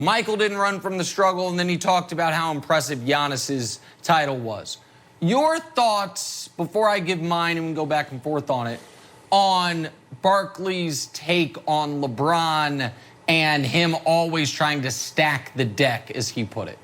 Michael didn't run from the struggle, and then he talked about how impressive Giannis's title was. Your thoughts, before I give mine and we go back and forth on it, on Barkley's take on LeBron and him always trying to stack the deck, as he put it?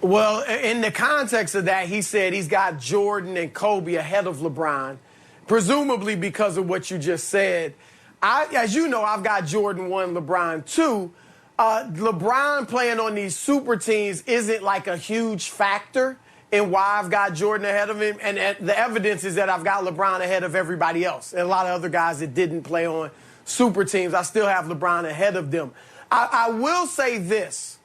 Well, in the context of that, he said he's got Jordan and Kobe ahead of LeBron, presumably because of what you just said. As you know, I've got Jordan 1, LeBron 2. LeBron playing on these super teams isn't like a huge factor in why I've got Jordan ahead of him. And the evidence is that I've got LeBron ahead of everybody else. And a lot of other guys that didn't play on super teams, I still have LeBron ahead of them. I will say this.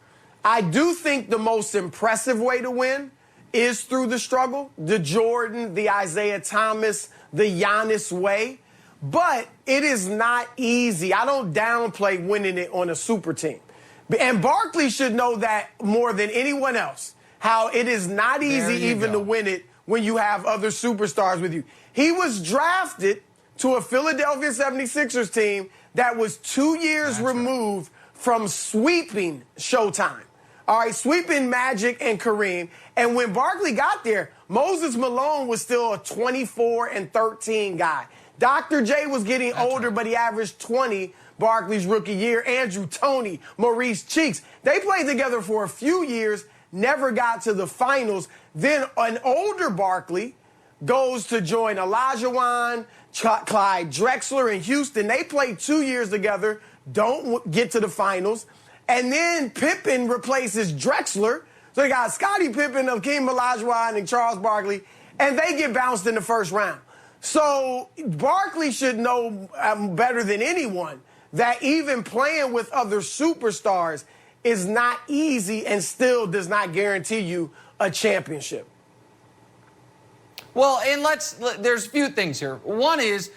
I do think the most impressive way to win is through the struggle, the Jordan, the Isaiah Thomas, the Giannis way. But it is not easy. I don't downplay winning it on a super team. And Barkley should know that more than anyone else, how it is not easy even to win it when you have other superstars with you. He was drafted to a Philadelphia 76ers team that was 2 years removed from sweeping Showtime. All right, sweeping Magic and Kareem. And when Barkley got there, Moses Malone was still a 24-13 guy. Dr. J was getting older, but he averaged 20 Barkley's rookie year. Andrew Toney, Maurice Cheeks. They played together for a few years, never got to the finals. Then an older Barkley goes to join Olajuwon, Clyde Drexler in Houston. They played 2 years together, don't get to the finals. And then Pippen replaces Drexler. So they got Scottie Pippen, Hakeem Olajuwon, and Charles Barkley, and they get bounced in the first round. So Barkley should know better than anyone that even playing with other superstars is not easy and still does not guarantee you a championship. Well, and there's a few things here. One is,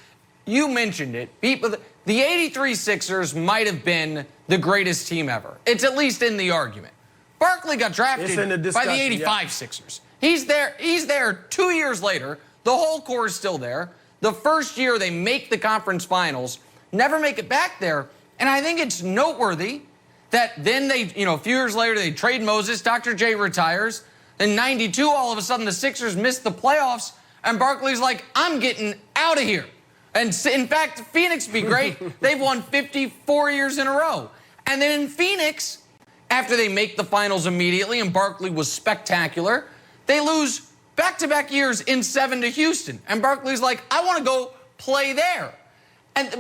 you mentioned it, the 83 Sixers might have been the greatest team ever. It's at least in the argument. Barkley got drafted by the 85 Sixers. He's there 2 years later. The whole core is still there. The first year they make the conference finals, never make it back there. And I think it's noteworthy that then they, a few years later, they trade Moses, Dr. J retires. In 92, all of a sudden, the Sixers missed the playoffs, and Barkley's like, I'm getting out of here. And in fact, Phoenix would be great. They've won 54 years in a row. And then in Phoenix, after they make the finals immediately, and Barkley was spectacular, they lose back-to-back years in 7 to Houston. And Barkley's like, I want to go play there.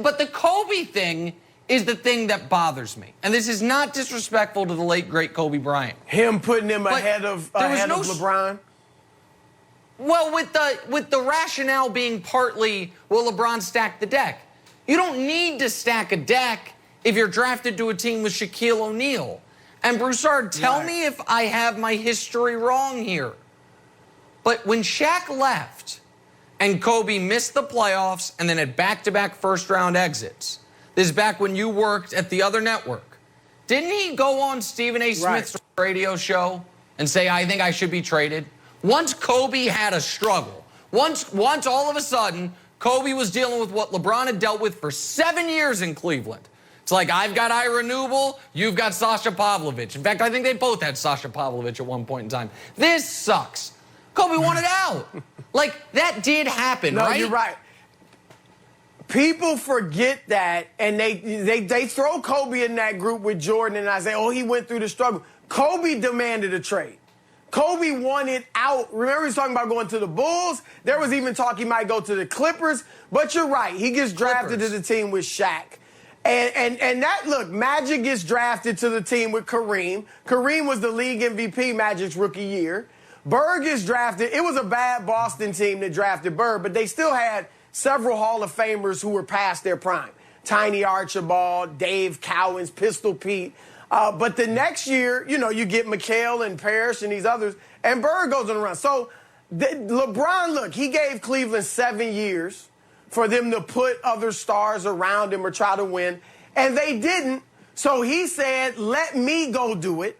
But the Kobe thing is the thing that bothers me. And this is not disrespectful to the late, great Kobe Bryant. Him putting him ahead of LeBron? Well, with the rationale being partly, well, LeBron stacked the deck. You don't need to stack a deck if you're drafted to a team with Shaquille O'Neal. And Broussard, tell me if I have my history wrong here. But when Shaq left and Kobe missed the playoffs and then had back-to-back first-round exits, this is back when you worked at the other network, didn't he go on Stephen A. Smith's radio show and say, I think I should be traded? Once Kobe had a struggle, once all of a sudden, Kobe was dealing with what LeBron had dealt with for 7 years in Cleveland. It's like, I've got Ira Newble, you've got Sasha Pavlovich. In fact, I think they both had Sasha Pavlovich at one point in time. This sucks. Kobe wanted out. Like, that did happen, right? No, you're right. People forget that, and they throw Kobe in that group with Jordan, and I say, oh, he went through the struggle. Kobe demanded a trade. Kobe wanted out. Remember, he's talking about going to the Bulls. There was even talk he might go to the Clippers. But you're right. He gets drafted to the team with Shaq. And that, look, Magic gets drafted to the team with Kareem. Kareem was the league MVP Magic's rookie year. Bird gets drafted. It was a bad Boston team that drafted Bird, but they still had several Hall of Famers who were past their prime. Tiny Archibald, Dave Cowens, Pistol Pete. But the next year, you get McHale and Parrish and these others, and Bird goes on the run. So LeBron, look, he gave Cleveland 7 years for them to put other stars around him or try to win, and they didn't. So he said, let me go do it,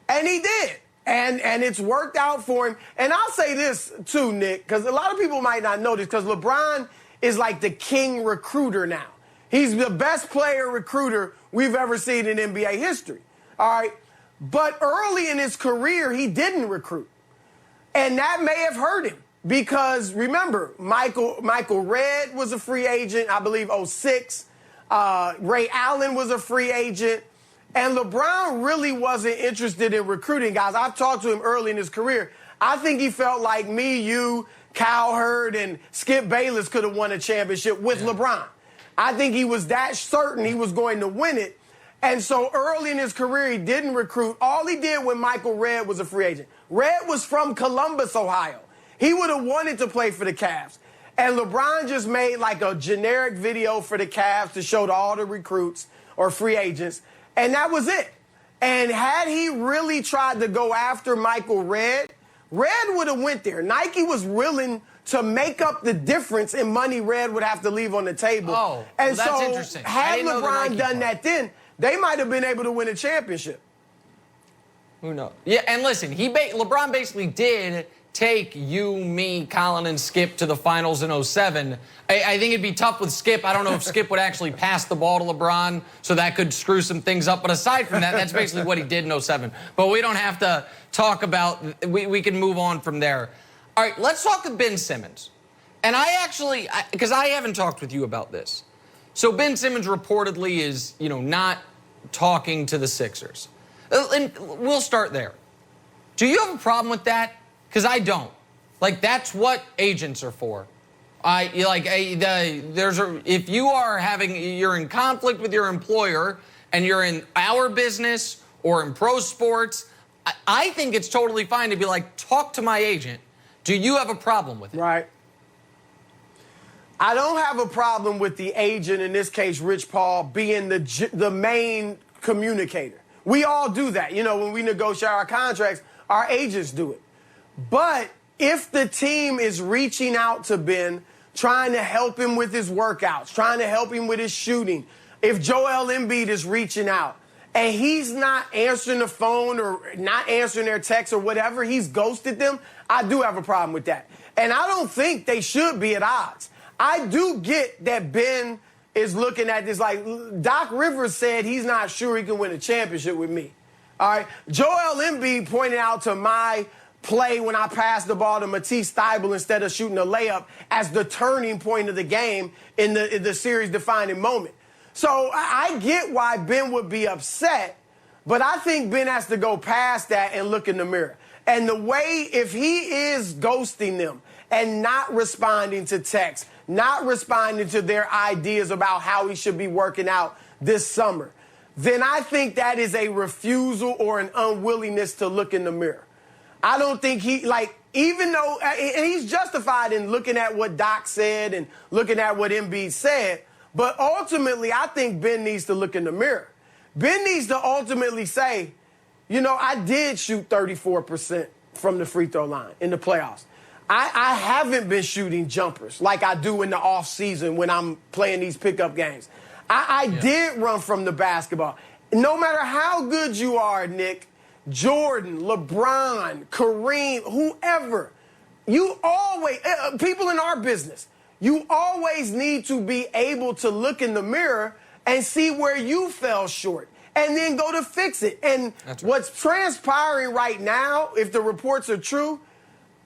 and he did. And it's worked out for him. And I'll say this, too, Nick, because a lot of people might not know this, because LeBron is like the king recruiter now. He's the best player recruiter we've ever seen in NBA history. All right. But early in his career, he didn't recruit. And that may have hurt him because, remember, Michael Redd was a free agent, I believe, 06. Ray Allen was a free agent. And LeBron really wasn't interested in recruiting guys. I've talked to him early in his career. I think he felt like me, you, Cowherd, and Skip Bayless could have won a championship with LeBron. I think he was that certain he was going to win it. And so early in his career, he didn't recruit. All he did when Michael Redd was a free agent. Redd was from Columbus, Ohio. He would have wanted to play for the Cavs. And LeBron just made like a generic video for the Cavs to show to all the recruits or free agents. And that was it. And had he really tried to go after Michael Redd, Redd would have went there. Nike was willing to make up the difference in money Redd would have to leave on the table. Oh, and well, that's so interesting. Had LeBron done that then, they might have been able to win a championship. Who knows? Yeah, and listen, LeBron basically did take you, me, Colin, and Skip to the finals in 07. I think it'd be tough with Skip. I don't know if Skip would actually pass the ball to LeBron, so that could screw some things up. But aside from that, that's basically what he did in 07. But we don't have to talk about, we can move on from there. All right, let's talk with Ben Simmons. And because I haven't talked with you about this. So Ben Simmons reportedly is, not talking to the Sixers. And we'll start there. Do you have a problem with that? Because I don't. Like, that's what agents are for. If you're in conflict with your employer and you're in our business or in pro sports, I think it's totally fine to be like, talk to my agent. Do you have a problem with it? Right. I don't have a problem with the agent, in this case, Rich Paul, being the main communicator. We all do that. When we negotiate our contracts, our agents do it. But if the team is reaching out to Ben, trying to help him with his workouts, trying to help him with his shooting, if Joel Embiid is reaching out and he's not answering the phone or not answering their texts or whatever, he's ghosted them, I do have a problem with that. And I don't think they should be at odds. I do get that Ben is looking at this like Doc Rivers said he's not sure he can win a championship with me. All right. Joel Embiid pointed out to my play when I passed the ball to Matisse Thybulle instead of shooting a layup as the turning point of the game in the series-defining moment. So I get why Ben would be upset, but I think Ben has to go past that and look in the mirror. And the way, if he is ghosting them and not responding to texts, not responding to their ideas about how he should be working out this summer, then I think that is a refusal or an unwillingness to look in the mirror. I don't think even though he's justified in looking at what Doc said and looking at what Embiid said, but ultimately I think Ben needs to look in the mirror. Ben needs to ultimately say, I did shoot 34% from the free throw line in the playoffs. I haven't been shooting jumpers like I do in the off season when I'm playing these pickup games. I did run from the basketball. No matter how good you are, Nick, Jordan, LeBron, Kareem, whoever, you always, people in our business, you always need to be able to look in the mirror and see where you fell short and then go to fix it. And what's transpiring right now, if the reports are true,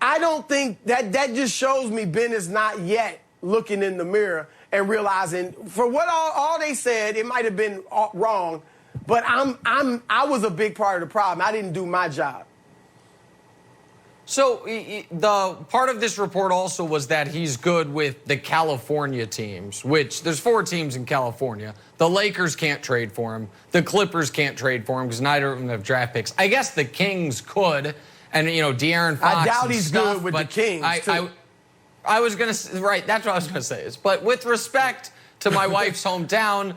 I don't think that just shows me Ben is not yet looking in the mirror and realizing for what all they said, it might have been wrong. But I was a big part of the problem. I didn't do my job. So the part of this report also was that he's good with the California teams, which there's 4 teams in California. The Lakers can't trade for him. The Clippers can't trade for him because neither of them have draft picks. I guess the Kings could, and De'Aaron Fox. I doubt he's stuff, good with the Kings too. I was gonna right. That's what I was gonna say. But with respect to my wife's hometown,